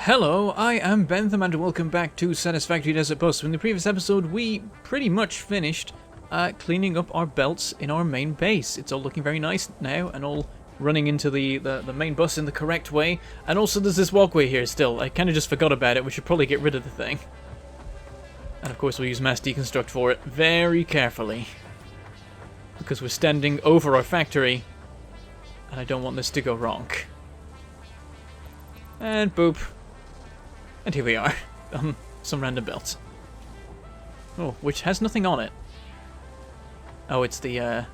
Hello, I am Bentham and welcome back to Satisfactory Desert Bus. In the previous episode, we pretty much finished cleaning up our belts in our main base. It's all looking very nice now and all running into the main bus in the correct way. And also there's this walkway here still. I kind of just forgot about it. We should probably get rid of the thing. And of course we'll use mass deconstruct for it very carefully. Because we're standing over our factory and I don't want this to go wrong. And boop. And here we are, some random belt. Oh, which has nothing on it. Oh, it's the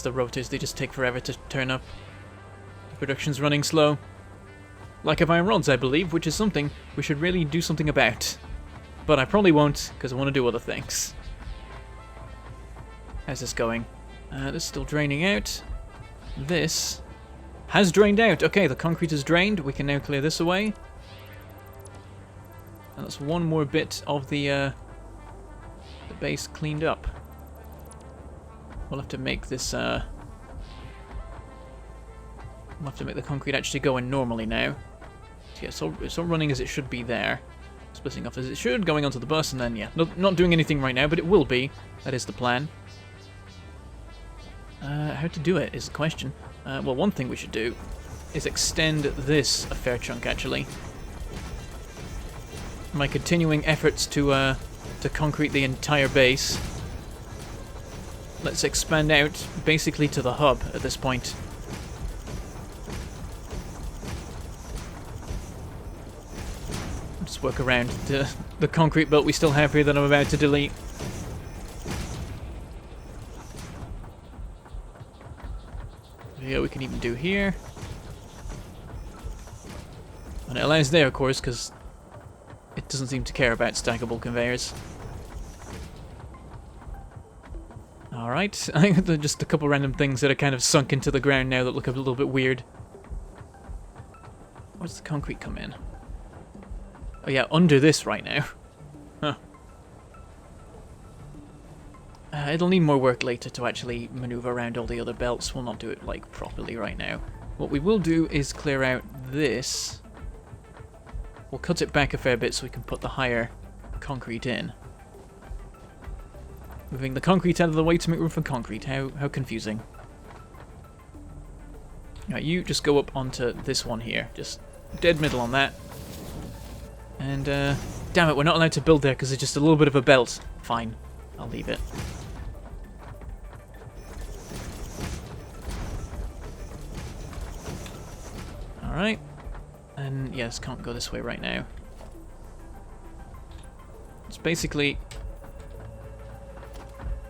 rotors. They just take forever to turn up. The production's running slow. Lack of iron rods, I believe, which is something we should really do something about. But I probably won't, because I want to do other things. How's this going? This is still draining out. This has drained out. Okay, the concrete is drained. We can now clear this away. And that's one more bit of the base cleaned up. We'll have to make this, we'll have to make the concrete actually go in normally now. So yeah, it's all running as it should be there. Splitting off as it should, going onto the bus, and then, yeah, not doing anything right now, but it will be. That is the plan. How to do it is the question. Well, one thing we should do is extend this a fair chunk, actually. My continuing efforts to concrete the entire base. Let's expand out basically to the hub at this point. Just work around the concrete belt we still have here that I'm about to delete. Yeah, we can even do here. And it allows there, of course, because it doesn't seem to care about stackable conveyors. Alright, I think there are just a couple random things that are kind of sunk into the ground now that look a little bit weird. Where does the concrete come in? Oh yeah, under this right now. Huh. It'll need more work later to actually maneuver around all the other belts. We'll not do it, like, properly right now. What we will do is clear out this. We'll cut it back a fair bit so we can put the higher concrete in. Moving the concrete out of the way to make room for concrete. How confusing. Alright, you just go up onto this one here. Just dead middle on that. And, damn it, we're not allowed to build there because it's just a little bit of a belt. Fine, I'll leave it. Alright. And yes, can't go this way right now. It's basically...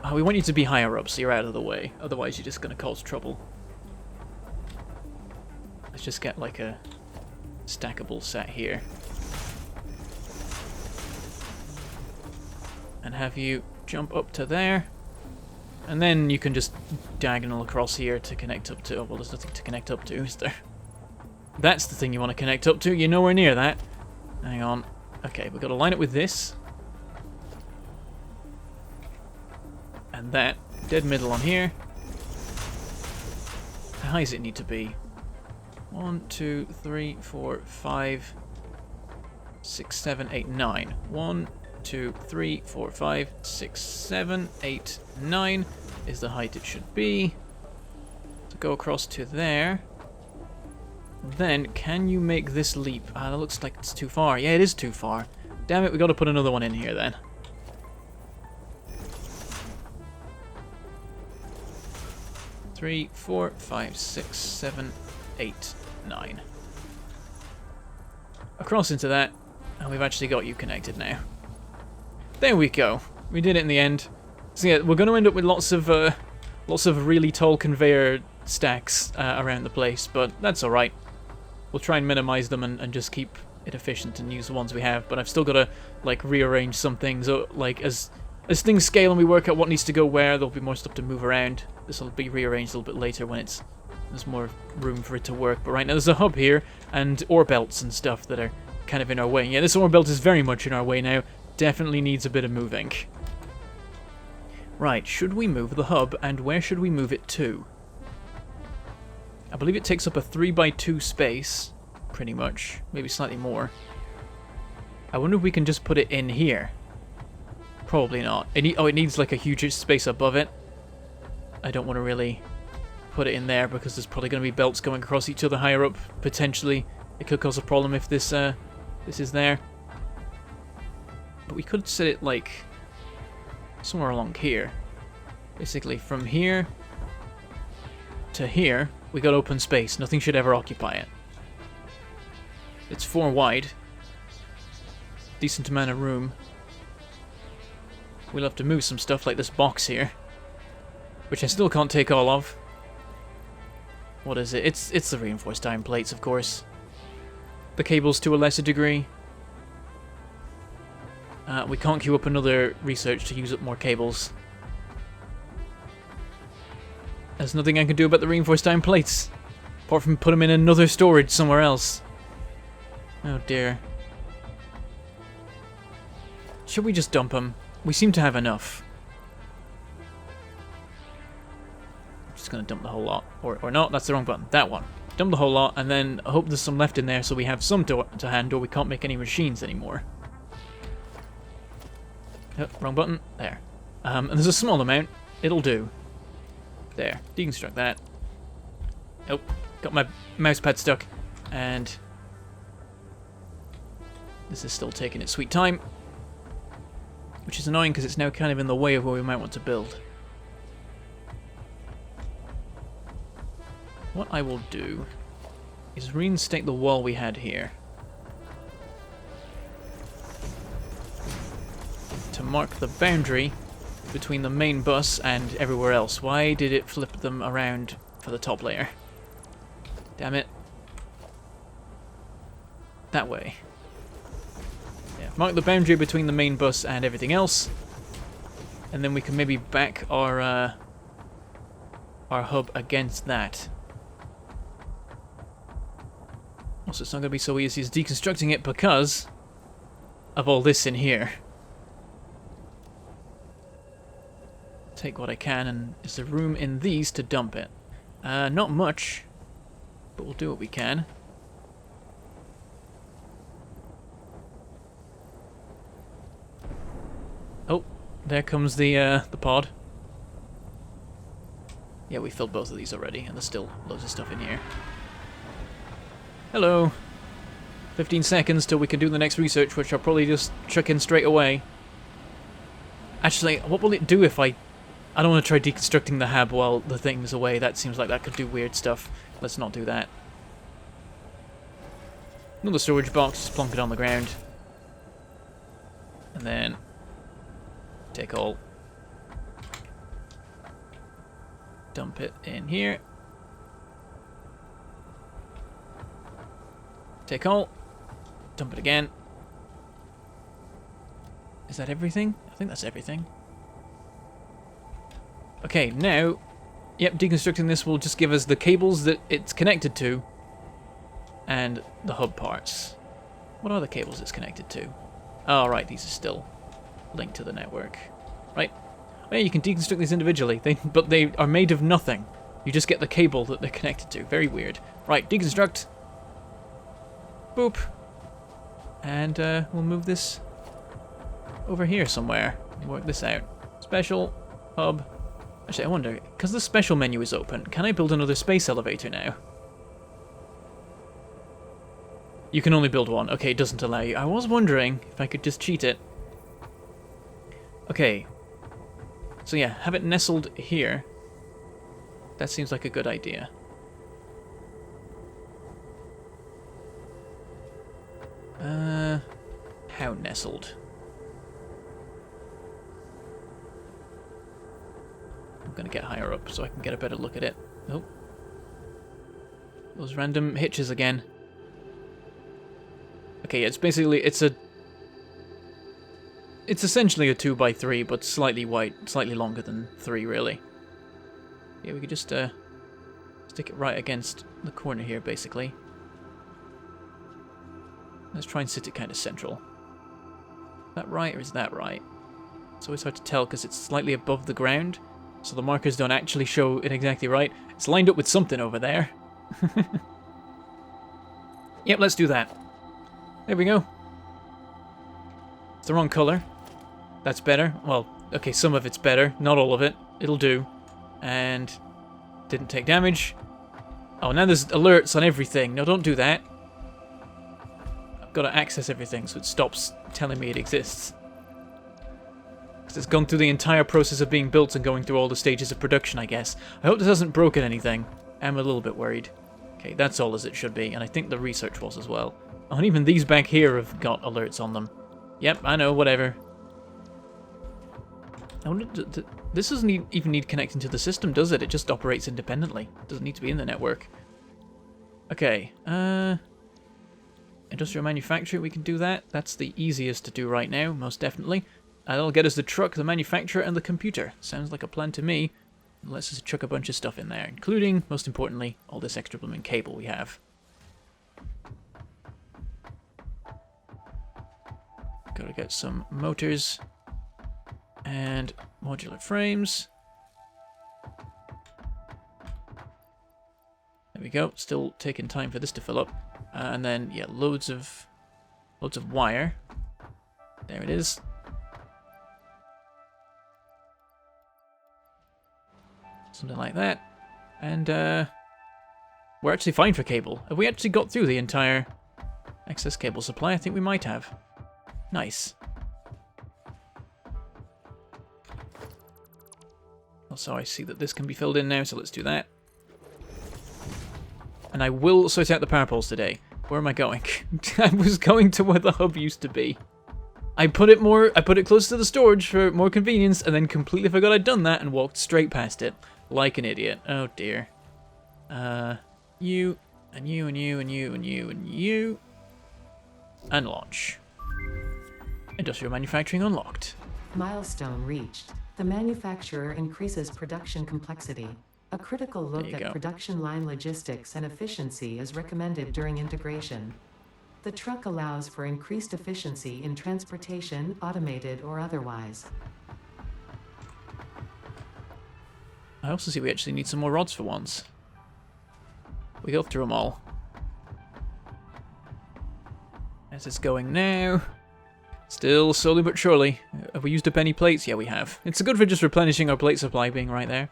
Oh, we want you to be higher up so you're out of the way. Otherwise you're just going to cause trouble. Let's just get like a stackable set here. And have you jump up to there. And then you can just diagonal across here to connect up to... Oh, well, there's nothing to connect up to, is there? That's the thing you want to connect up to. You're nowhere near that. Hang on. Okay, we've got to line it with this. And that. Dead middle on here. How high does it need to be? 1, 2, 3, 4, 5, 6, 7, 8, 9. 1, 2, 3, 4, 5, 6, 7, 8, 9 is the height it should be. To go across to there. Then, can you make this leap? Ah, that looks like it's too far. Yeah, it is too far. Damn it, we got to put another one in here then. Three, 4, 5, 6, 7, 8, 9. Across into that, and we've actually got you connected now. There we go. We did it in the end. So yeah, we're going to end up with lots of really tall conveyor stacks around the place, but that's alright. We'll try and minimize them and just keep it efficient and use the ones we have, but I've still got to, like, rearrange some things. Like, as things scale and we work out what needs to go where, there'll be more stuff to move around. This will be rearranged a little bit later when there's more room for it to work. But right now there's a hub here, and ore belts and stuff that are kind of in our way. Yeah, this ore belt is very much in our way now. Definitely needs a bit of moving. Right, should we move the hub, and where should we move it to? I believe it takes up a 3x2 space, pretty much. Maybe slightly more. I wonder if we can just put it in here. Probably not. It needs like a huge space above it. I don't want to really put it in there because there's probably going to be belts going across each other higher up. Potentially, it could cause a problem if this is there. But we could set it like somewhere along here. Basically, from here to here, we got open space. Nothing should ever occupy it. It's 4 wide. Decent amount of room. We'll have to move some stuff like this box here, which I still can't take all of. What is it? It's the reinforced iron plates, of course. The cables to a lesser degree. We can't queue up another research to use up more cables. There's nothing I can do about the reinforced iron plates, apart from put them in another storage somewhere else. Oh dear. Should we just dump them? We seem to have enough. I'm just going to dump the whole lot. Or not, that's the wrong button. That one. Dump the whole lot, and then I hope there's some left in there so we have some to hand, or we can't make any machines anymore. Oh, wrong button. There. And there's a small amount. It'll do. There. Deconstruct that. Oh, got my mouse pad stuck. And this is still taking its sweet time. Which is annoying because it's now kind of in the way of where we might want to build. What I will do is reinstate the wall we had here. To mark the boundary between the main bus and everywhere else. Why did it flip them around for the top layer? Damn it. That way. Mark the boundary between the main bus and everything else, and then we can maybe back our hub against that. Also, it's not going to be so easy as deconstructing it because of all this in here. Take what I can, and is there room in these to dump it? Not much, but we'll do what we can. Oh, there comes the pod. Yeah, we filled both of these already, and there's still loads of stuff in here. Hello. 15 seconds till we can do the next research, which I'll probably just chuck in straight away. Actually, what will it do if I don't want to try deconstructing the hab while the thing's away. That seems like that could do weird stuff. Let's not do that. Another storage box, just plonk it on the ground. And then take all. Dump it in here. Take all. Dump it again. Is that everything? I think that's everything. Okay, now, yep, deconstructing this will just give us the cables that it's connected to and the hub parts. What are the cables it's connected to? Oh, right, these are still linked to the network. Right. Oh, yeah, you can deconstruct these individually, but they are made of nothing. You just get the cable that they're connected to. Very weird. Right, deconstruct. Boop. And we'll move this over here somewhere. Work this out. Special, hub. Actually, I wonder, because the special menu is open, can I build another space elevator now? You can only build one. Okay, it doesn't allow you. I was wondering if I could just cheat it. Okay. So yeah, have it nestled here. That seems like a good idea. How nestled? I'm gonna get higher up so I can get a better look at it. Oh. Those random hitches again. Okay, it's basically, it's essentially a 2x3, but slightly wide, slightly longer than 3, really. Yeah, we could just stick it right against the corner here, basically. Let's try and sit it kind of central. Is that right, or is that right? It's always hard to tell because it's slightly above the ground, so the markers don't actually show it exactly right. It's lined up with something over there. Yep, let's do that. There we go. It's the wrong color. That's better. Well, okay, some of it's better. Not all of it. It'll do. And didn't take damage. Oh, now there's alerts on everything. No, don't do that. I've got to access everything so it stops telling me it exists. Because it's gone through the entire process of being built and going through all the stages of production, I guess. I hope this hasn't broken anything. I'm a little bit worried. Okay, that's all as it should be, and I think the research was as well. Oh, and even these back here have got alerts on them. Yep, I know, whatever. I wonder, this doesn't even need connecting to the system, does it? It just operates independently. It doesn't need to be in the network. Okay, industrial manufacturing, we can do that. That's the easiest to do right now, most definitely. That'll get us the truck, the manufacturer, and the computer. Sounds like a plan to me. Let's just chuck a bunch of stuff in there, including, most importantly, all this extra blooming cable we have. Gotta get some motors and modular frames. There we go. Still taking time for this to fill up. And then, yeah, loads of wire. There it is. Something like that. And we're actually fine for cable. Have we actually got through the entire excess cable supply? I think we might have. Nice. Also, I see that this can be filled in now, so let's do that. And I will sort out the power poles today. Where am I going? I was going to where the hub used to be. I put it close to the storage for more convenience, and then completely forgot I'd done that and walked straight past it. Like an idiot. Oh dear. You, and you, and you, and you, and you, and you. And launch. Industrial manufacturing unlocked. Milestone reached. The manufacturer increases production complexity. A critical look at production line logistics and efficiency is recommended during integration. The truck allows for increased efficiency in transportation, automated or otherwise. I also see we actually need some more rods for once. We go through them all. As it's going now. Still slowly but surely. Have we used up any plates? Yeah, we have. It's good for just replenishing our plate supply being right there.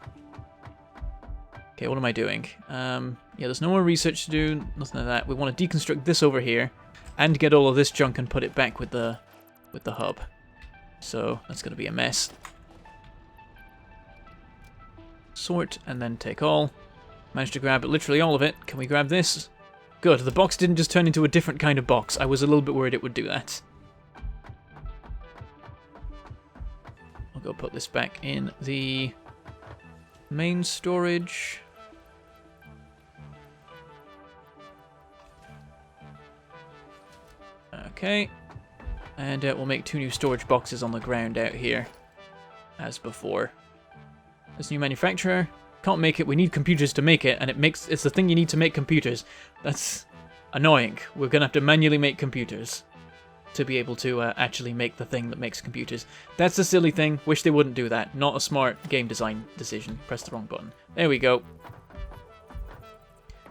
Okay, what am I doing? Yeah, there's no more research to do. Nothing like that. We want to deconstruct this over here and get all of this junk and put it back with the hub. So that's going to be a mess. Sort and then take all. Managed to grab literally all of it. Can we grab this? Good. The box didn't just turn into a different kind of box. I was a little bit worried it would do that. I'll go put this back in the main storage. Okay. And we'll make 2 new storage boxes on the ground out here. As before. This new manufacturer. Can't make it. We need computers to make it. And it's the thing you need to make computers. That's annoying. We're going to have to manually make computers. To be able to actually make the thing that makes computers. That's a silly thing. Wish they wouldn't do that. Not a smart game design decision. Press the wrong button. There we go.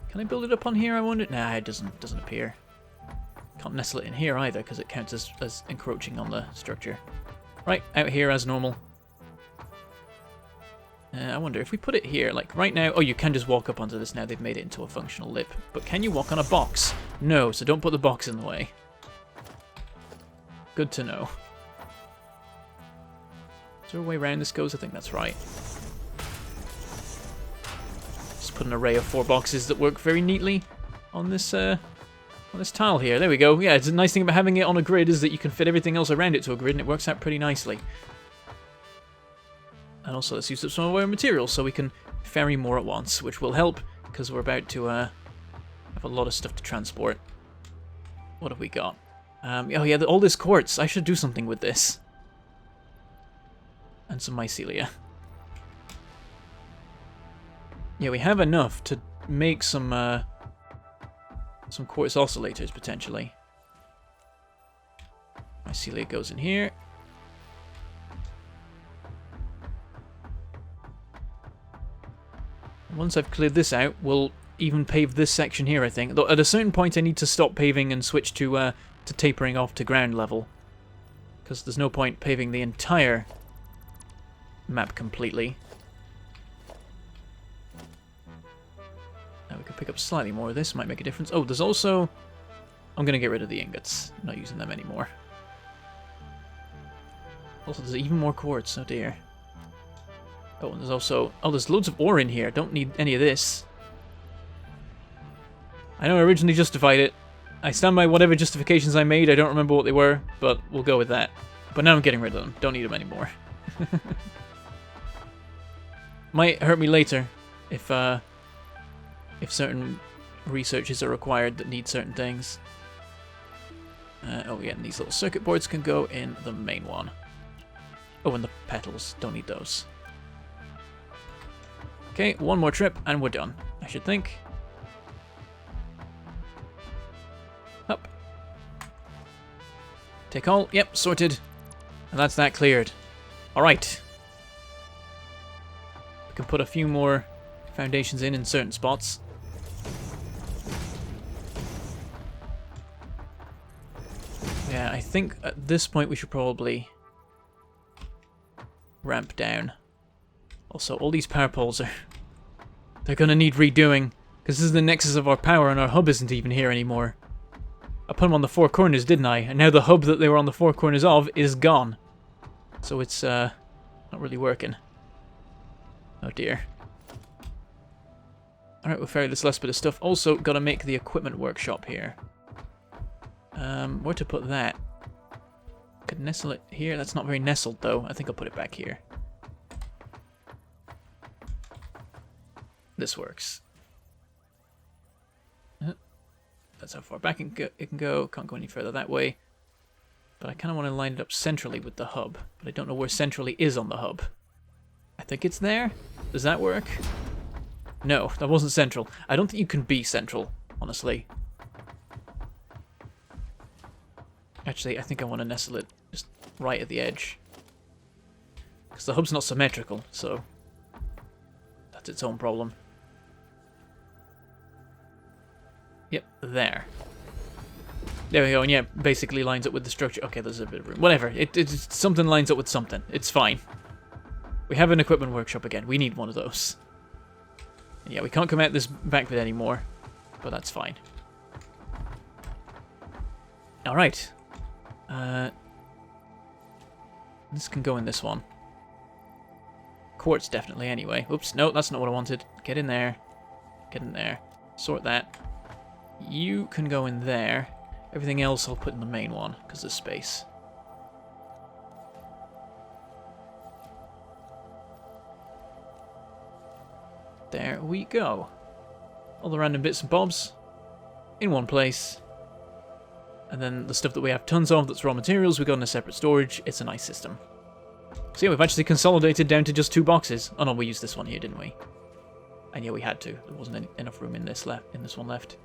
Can I build it up on here, I wonder? Nah, it doesn't appear. Can't nestle it in here either, because it counts as encroaching on the structure. Right, out here as normal. I wonder if we put it here, like right now. Oh, you can just walk up onto this now. They've made it into a functional lip. But can you walk on a box? No, so don't put the box in the way. Good to know. Is there a way around this goes? I think that's right. Just put an array of 4 boxes that work very neatly on this tile here. There we go. Yeah, it's a nice thing about having it on a grid is that you can fit everything else around it to a grid, and it works out pretty nicely. And also, let's use up some of our materials so we can ferry more at once, which will help because we're about to have a lot of stuff to transport. What have we got? Oh yeah, all this quartz. I should do something with this. And some mycelia. Yeah, we have enough to make some quartz oscillators, potentially. Mycelia goes in here. Once I've cleared this out, we'll even pave this section here, I think. Though at a certain point I need to stop paving and switch to tapering off to ground level. because there's no point paving the entire map completely. Now we could pick up slightly more of this, might make a difference. Oh, there's also... I'm going to get rid of the ingots. I'm not using them anymore. Also, there's even more quartz. Oh dear. Oh, and there's also... Oh, there's loads of ore in here. Don't need any of this. I know I originally justified it. I stand by whatever justifications I made. I don't remember what they were, but we'll go with that. But now I'm getting rid of them. Don't need them anymore. Might hurt me later if certain researches are required that need certain things. Oh yeah, and these little circuit boards can go in the main one. Oh, and the petals. Don't need those. Okay, one more trip and we're done, I should think. Up. Take all. Yep, sorted. And that's that cleared. Alright. We can put a few more foundations in certain spots. Yeah, I think at this point we should probably ramp down. Also, all these power poles they're gonna need redoing, because this is the nexus of our power and our hub isn't even here anymore. I put them on the four corners, didn't I? And now the hub that they were on the four corners of is gone. So it's not really working. Oh dear. Alright, we'll ferry this last bit of stuff. Also, gotta make the equipment workshop here. Where to put that? Could nestle it here. That's not very nestled, though. I think I'll put it back here. This works. That's how far back it can go. Can't go any further that way. But I kind of want to line it up centrally with the hub. But I don't know where centrally is on the hub. I think it's there. Does that work? No, that wasn't central. I don't think you can be central, honestly. Actually, I think I want to nestle it just right at the edge. Because the hub's not symmetrical, so that's its own problem. Yep, there. There we go, and yeah, basically lines up with the structure. Okay, there's a bit of room. Whatever, something lines up with something. It's fine. We have an equipment workshop again. We need one of those. And yeah, we can't come out this back bit anymore, but that's fine. Alright. This can go in this one. Quartz definitely anyway. Oops, no, that's not what I wanted. Get in there. Get in there. Sort that. You can go in there. Everything else I'll put in the main one, because there's space. There we go. All the random bits and bobs in one place. And then the stuff that we have tons of that's raw materials, we got in a separate storage. It's a nice system. So yeah, we've actually consolidated down to just 2 boxes. Oh no, we used this one here, didn't we? And yeah, we had to. There wasn't enough room in this one left.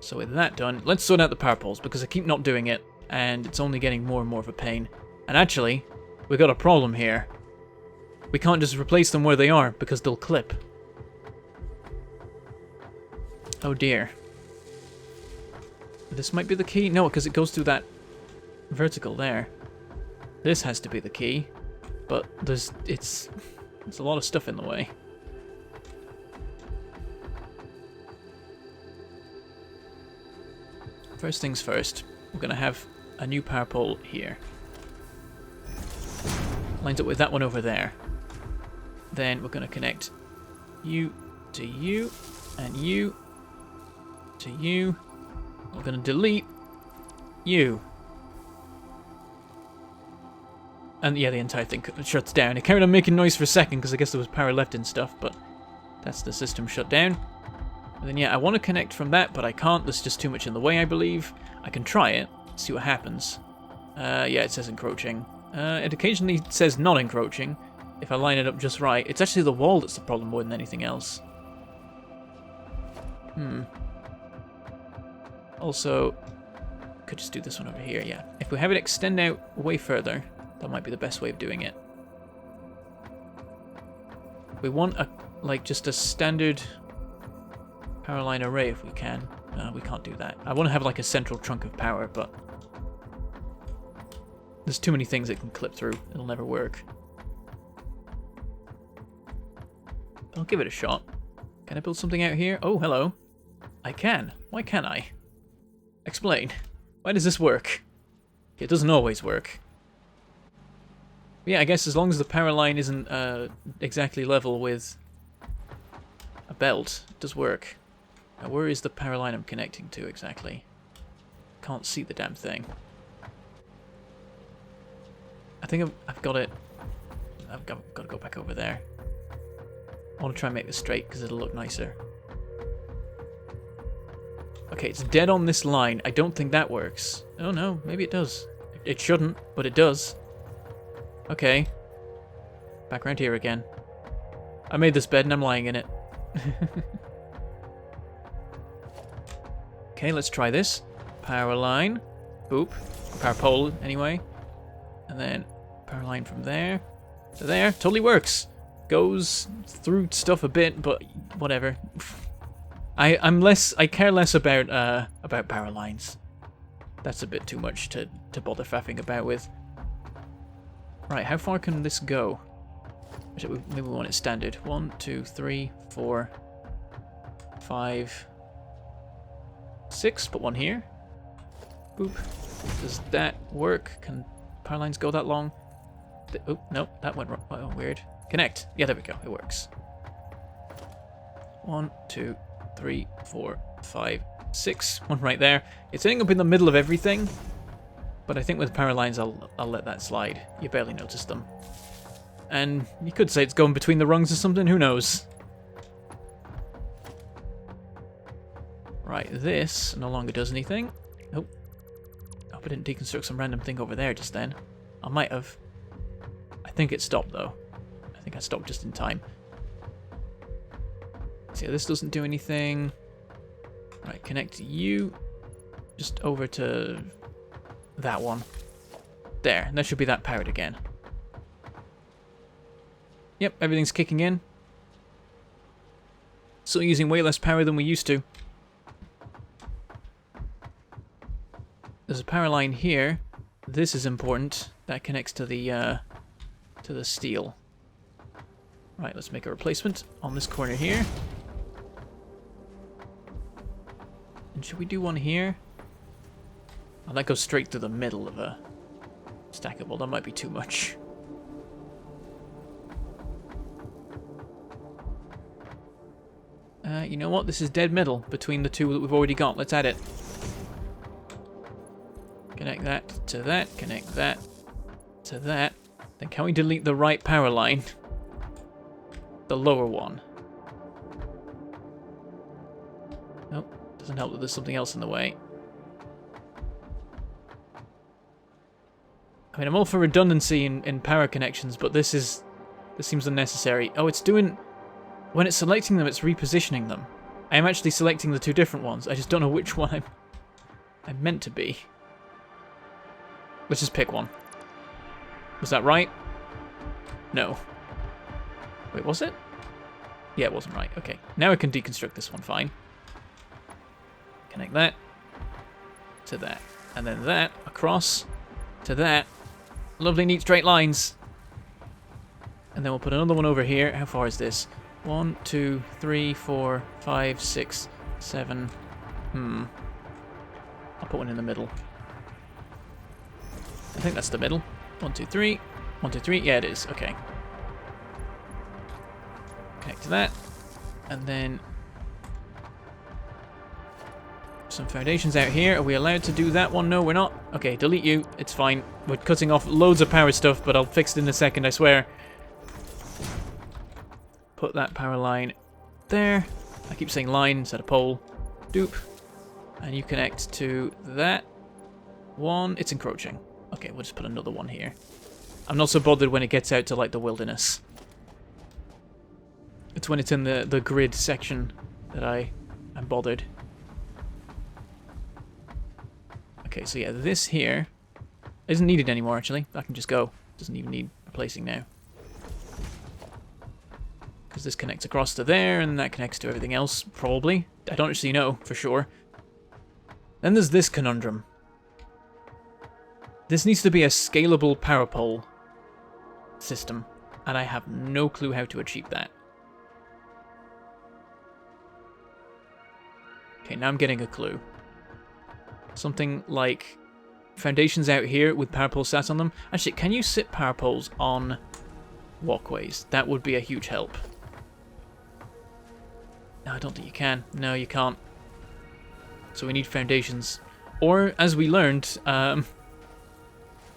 So with that done, let's sort out the power poles, because I keep not doing it, and it's only getting more and more of a pain. And actually, we've got a problem here. We can't just replace them where they are, because they'll clip. Oh dear. This might be the key. No, because it goes through that vertical there. This has to be the key, but there's a lot of stuff in the way. First things first, we're going to have a new power pole here. Lines up with that one over there. Then we're going to connect you to you, and you to you. We're going to delete you. And yeah, the entire thing shuts down. It carried on making noise for a second because I guess there was power left and stuff, but that's the system shut down. And then yeah, I want to connect from that, but I can't. There's just too much in the way, I believe. I can try it, see what happens. Yeah, it says encroaching. It occasionally says not encroaching if I line it up just right. It's actually the wall that's the problem more than anything else. Also, could just do this one over here, yeah. If we have it extend out way further, that might be the best way of doing it. We want a just a standard power line array if we can. We can't do that. I want to have like a central trunk of power, but there's too many things it can clip through. It'll never work. I'll give it a shot. Can I build something out here? Oh, hello. I can. Why can't I? Explain. Why does this work? It doesn't always work. Yeah, I guess as long as the power line isn't exactly level with a belt, it does work. Now, where is the power line I'm connecting to exactly? Can't see the damn thing. I think I've got it. I've got to go back over there. I want to try and make this straight because it'll look nicer. Okay, it's dead on this line. I don't think that works. Oh no, maybe it does. It shouldn't, but it does. Okay. Back around here again. I made this bed and I'm lying in it. Okay, let's try this. Power line. Boop. Power pole, anyway. And then power line from there to there. Totally works. Goes through stuff a bit, but whatever. I care less about power lines. That's a bit too much to bother faffing about with. Right, how far can this go? Maybe we want it standard. 1, 2, 3, 4, 5, 6. Put one here. Boop. Does that work? Can power lines go that long? Oh, no, that went wrong. Oh, weird. Connect. Yeah, there we go. It works. 1, 2, 3, 4, 5, 6. One right there. It's ending up in the middle of everything, but I think with power lines I'll let that slide. You barely notice them. And you could say it's going between the rungs or something. Who knows? Right, this no longer does anything. Oh. I hope I didn't deconstruct some random thing over there just then. I might have. I think it stopped though. I think I stopped just in time. So yeah, this doesn't do anything. Right, connect you just over to that one. There, and that should be that powered again. Yep, everything's kicking in. Still using way less power than we used to. There's a power line here. This is important. That connects to the steel. Right, let's make a replacement on this corner here. And should we do one here? Oh, that goes straight through the middle of a stackable. That might be too much. You know what? This is dead middle between the two that we've already got. Let's add it. Connect that to that. Connect that to that. Then can we delete the right power line? The lower one. Nope. Doesn't help that there's something else in the way. I mean, I'm all for redundancy in power connections, but this seems unnecessary. Oh, it's doing... When it's selecting them, it's repositioning them. I am actually selecting the two different ones. I just don't know which one I'm meant to be. Let's just pick one. Was that right? No. Wait, was it? Yeah, it wasn't right. Okay. Now I can deconstruct this one fine. Connect that to that. And then that across to that. Lovely, neat straight lines. And then we'll put another one over here. How far is this? 1, 2, 3, 4, 5, 6, 7. I'll put one in the middle. I think that's the middle. 1, 2, 3. 1, 2, 3. Yeah, it is. Okay. Connect to that. And then some foundations out here. Are we allowed to do that one? No, we're not. Okay, delete you. It's fine. We're cutting off loads of power stuff, but I'll fix it in a second, I swear. Put that power line there. I keep saying line instead of pole. Doop. And you connect to that one. It's encroaching. Okay, we'll just put another one here. I'm not so bothered when it gets out to like the wilderness. It's when it's in the grid section that I'm bothered. Okay, so yeah, this here isn't needed anymore actually. That can just go. Doesn't even need replacing now. Because this connects across to there, and that connects to everything else, probably. I don't actually know, for sure. Then there's this conundrum. This needs to be a scalable power pole system, and I have no clue how to achieve that. Okay, now I'm getting a clue. Something like foundations out here with power poles sat on them. Actually, can you sit power poles on walkways? That would be a huge help. No, I don't think you can. No, you can't. So we need foundations. Or, as we learned,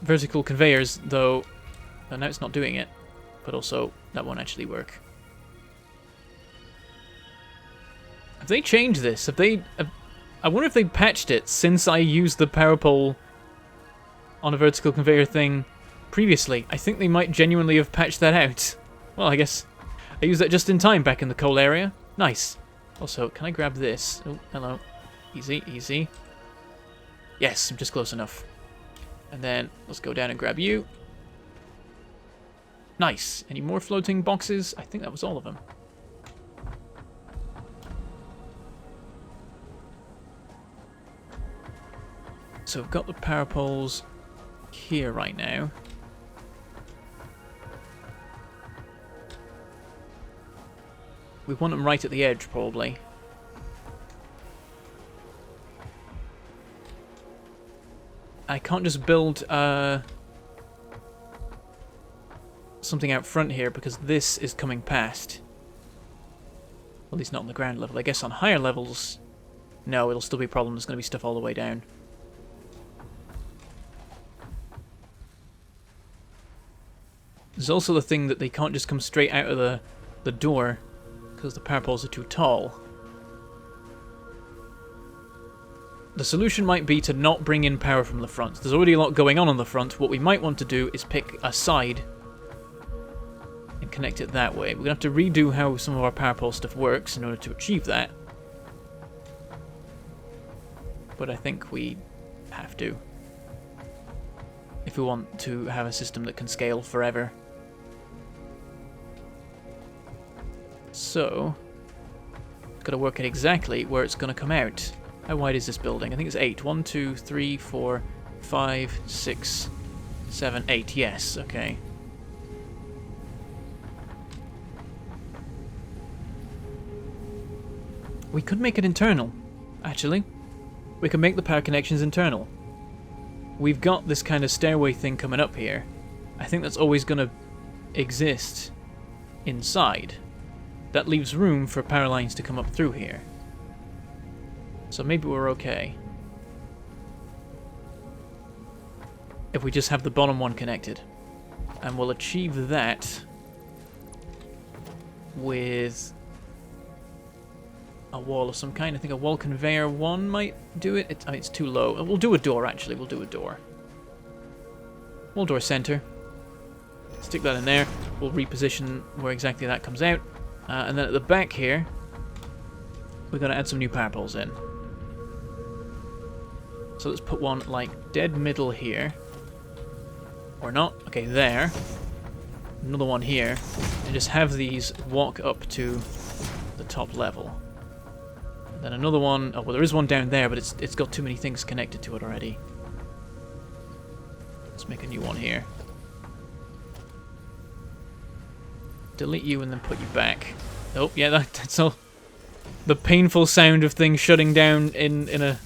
vertical conveyors, though... Well, now it's not doing it. But also, that won't actually work. Have they changed this? Have they... I wonder if they patched it since I used the power pole on a vertical conveyor thing previously. I think they might genuinely have patched that out. Well, I guess I used that just in time back in the coal area. Nice. Also, can I grab this? Oh, hello. Easy, easy. Yes, I'm just close enough. And then let's go down and grab you. Nice. Any more floating boxes? I think that was all of them. So we've got the power poles here right now. We want them right at the edge, probably. I can't just build something out front here because this is coming past. Well, at least not on the ground level. I guess on higher levels, no, it'll still be a problem. There's going to be stuff all the way down. There's also the thing that they can't just come straight out of the door because the power poles are too tall. The solution might be to not bring in power from the front. There's already a lot going on the front. What we might want to do is pick a side and connect it that way. We're going to have to redo how some of our power pole stuff works in order to achieve that. But I think we have to, if we want to have a system that can scale forever. So, it's got to work out exactly where it's going to come out. How wide is this building? I think it's 8. 1, 2, 3, 4, 5, 6, 7, 8. Yes, okay. We could make it internal, actually. We could make the power connections internal. We've got this kind of stairway thing coming up here. I think that's always going to exist inside. That leaves room for power lines to come up through here. So maybe we're okay. If we just have the bottom one connected. And we'll achieve that with a wall of some kind. I think a wall conveyor 1 might do it. It's too low. We'll do a door, actually. We'll do a door. Wall door center. Stick that in there. We'll reposition where exactly that comes out. And then at the back here, we're going to add some new power poles in. So let's put one like dead middle here. Or not. Okay, there. Another one here. And just have these walk up to the top level. And then another one. Oh, well, there is one down there, but it's got too many things connected to it already. Let's make a new one here. Delete you and then put you back. Oh, yeah, that's all. The painful sound of things shutting down in a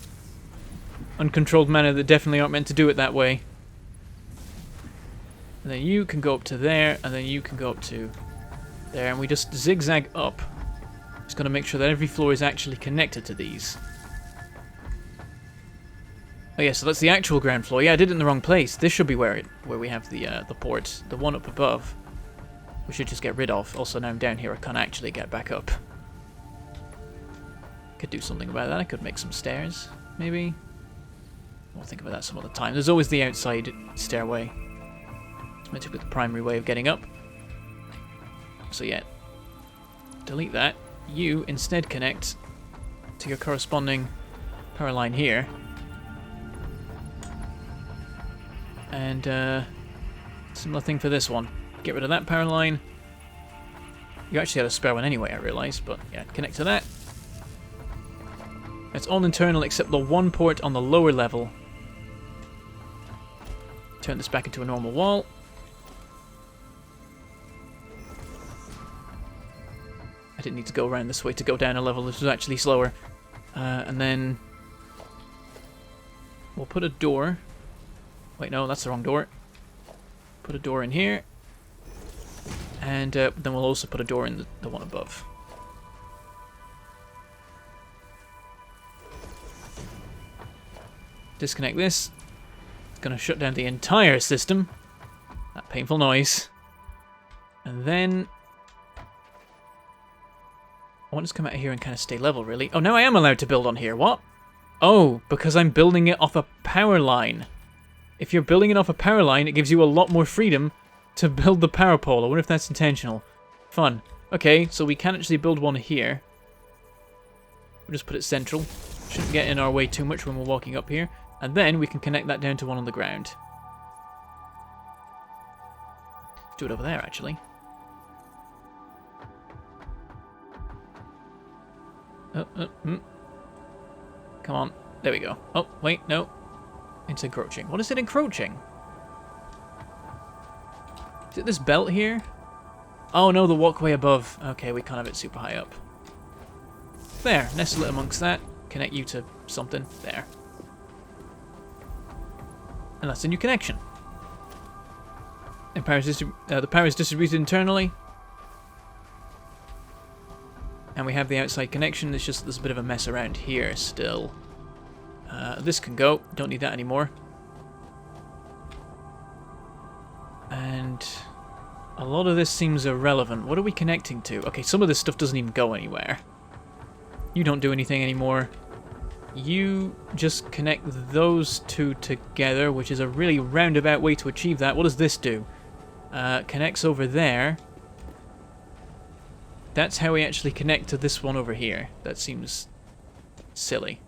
uncontrolled manner that definitely aren't meant to do it that way. And then you can go up to there, and then you can go up to there, and we just zigzag up. Just going to make sure that every floor is actually connected to these. Oh yeah, so that's the actual ground floor. Yeah, I did it in the wrong place. This should be where we have the port. The one up above, we should just get rid of. Also, now I'm down here, I can't actually get back up. Could do something about that. I could make some stairs, maybe. We'll think about that some other time. There's always the outside stairway. It's meant to be the primary way of getting up. So yeah, delete that. You instead connect to your corresponding power line here. And similar thing for this one. Get rid of that power line. You actually had a spare one anyway, I realised, but yeah, connect to that. It's all internal except the one port on the lower level. Turn this back into a normal wall. I didn't need to go around this way to go down a level. This was actually slower. And then we'll put a door. Wait, no, that's the wrong door. Put a door in here. And then we'll also put a door in the one above. Disconnect this. It's going to shut down the entire system. That painful noise. And then I want to come out here and kind of stay level, really. Oh, now I am allowed to build on here. What? Oh, because I'm building it off a power line. If you're building it off a power line, it gives you a lot more freedom to build the power pole. I wonder if that's intentional. Fun. Okay, so we can actually build one here. We'll just put it central. Shouldn't get in our way too much when we're walking up here. And then we can connect that down to one on the ground. Let's do it over there, actually. Come on. There we go. Oh, wait, no. It's encroaching. What is it encroaching? Is it this belt here? Oh no, the walkway above. Okay, we can't have it super high up. There, nestle it amongst that. Connect you to something. There. And that's a new connection. And the power is distributed internally. And we have the outside connection. It's just there's a bit of a mess around here still. This can go. Don't need that anymore. And a lot of this seems irrelevant. What are we connecting to? Okay, some of this stuff doesn't even go anywhere. You don't do anything anymore. You just connect those two together, which is a really roundabout way to achieve that. What does this do? Connects over there. That's how we actually connect to this one over here. That seems silly.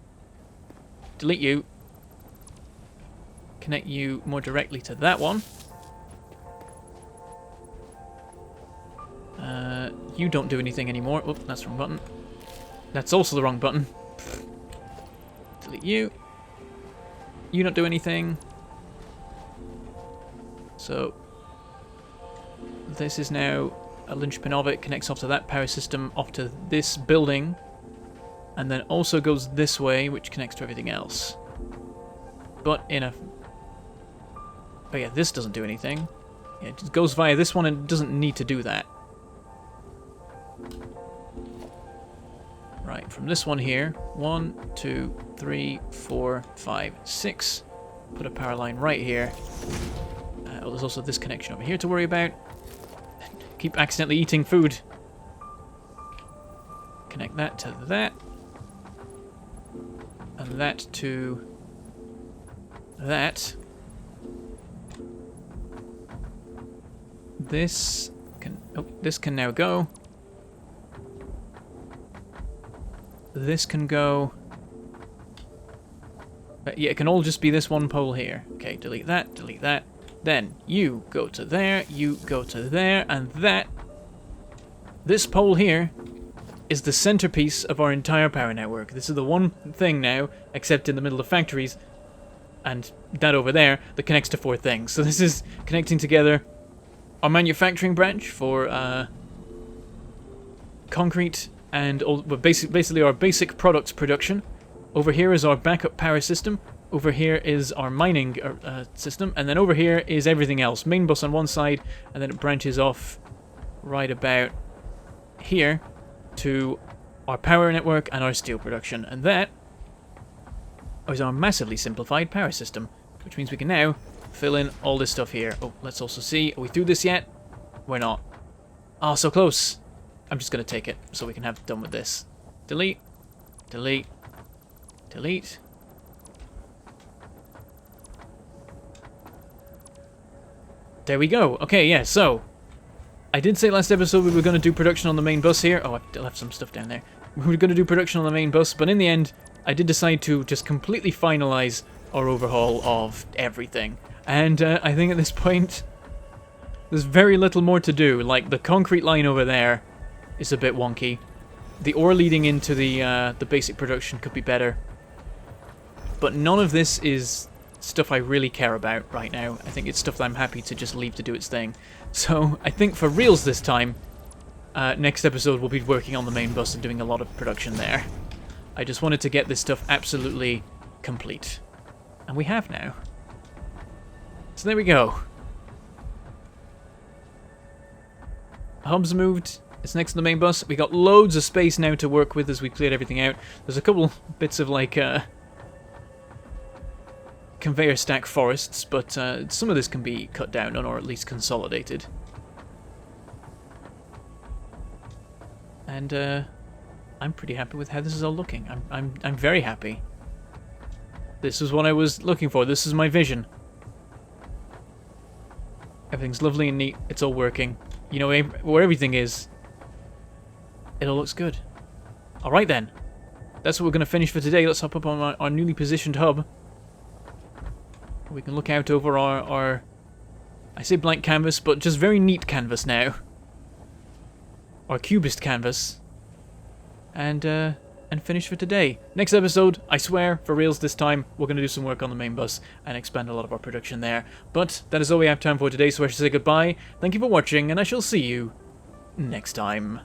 Delete you. Connect you more directly to that one. You don't do anything anymore. Oh, that's the wrong button. That's also the wrong button. Delete you. You don't do anything. So this is now a linchpin of it. Connects off to that power system, off to this building, and then also goes this way, which connects to everything else. But in a... Oh yeah, this doesn't do anything. Yeah, it just goes via this one and doesn't need to do that. Right, from this one here, 1, 2, 3, 4, 5, 6. Put a power line right here. Oh, there's also this connection over here to worry about. Keep accidentally eating food. Connect that to that. And that to that. This can now go. This can go. But yeah, it can all just be this one pole here. Okay, delete that, delete that. Then you go to there, you go to there, and that. This pole here is the centerpiece of our entire power network. This is the one thing now, except in the middle of factories, and that over there, that connects to 4 things. So this is connecting together our manufacturing branch for concrete and all, well, basically our basic products production. Over here is our backup power system. Over here is our mining system, and then over here is everything else. Main bus on one side, and then it branches off right about here to our power network and our steel production. And that is our massively simplified power system, which means we can now fill in all this stuff here. Oh, let's also see. Are we through this yet? We're not. Oh, so close. I'm just going to take it so we can have done with this. Delete. Delete. Delete. There we go. Okay, yeah, so I did say last episode we were going to do production on the main bus here. Oh, I left some stuff down there. We were going to do production on the main bus, but in the end, I did decide to just completely finalize our overhaul of everything. And I think at this point, there's very little more to do. Like, the concrete line over there is a bit wonky. The ore leading into the basic production could be better. But none of this is stuff I really care about right now. I think it's stuff that I'm happy to just leave to do its thing. So I think for reals this time, next episode we'll be working on the main bus and doing a lot of production there. I just wanted to get this stuff absolutely complete. And we have now. So there we go. Hub's moved. It's next to the main bus. We got loads of space now to work with as we cleared everything out. There's a couple bits of like conveyor stack forests, but some of this can be cut down or at least consolidated. And I'm pretty happy with how this is all looking. I'm very happy. This is what I was looking for. This is my vision. Everything's lovely and neat. It's all working. You know where everything is. It all looks good. Alright then. That's what we're going to finish for today. Let's hop up on our newly positioned hub. We can look out over our I say blank canvas, but just very neat canvas now. Our cubist canvas. And finish for today. Next episode, I swear, for reals this time, we're going to do some work on the main bus and expand a lot of our production there. But that is all we have time for today, so I should say goodbye. Thank you for watching, and I shall see you next time.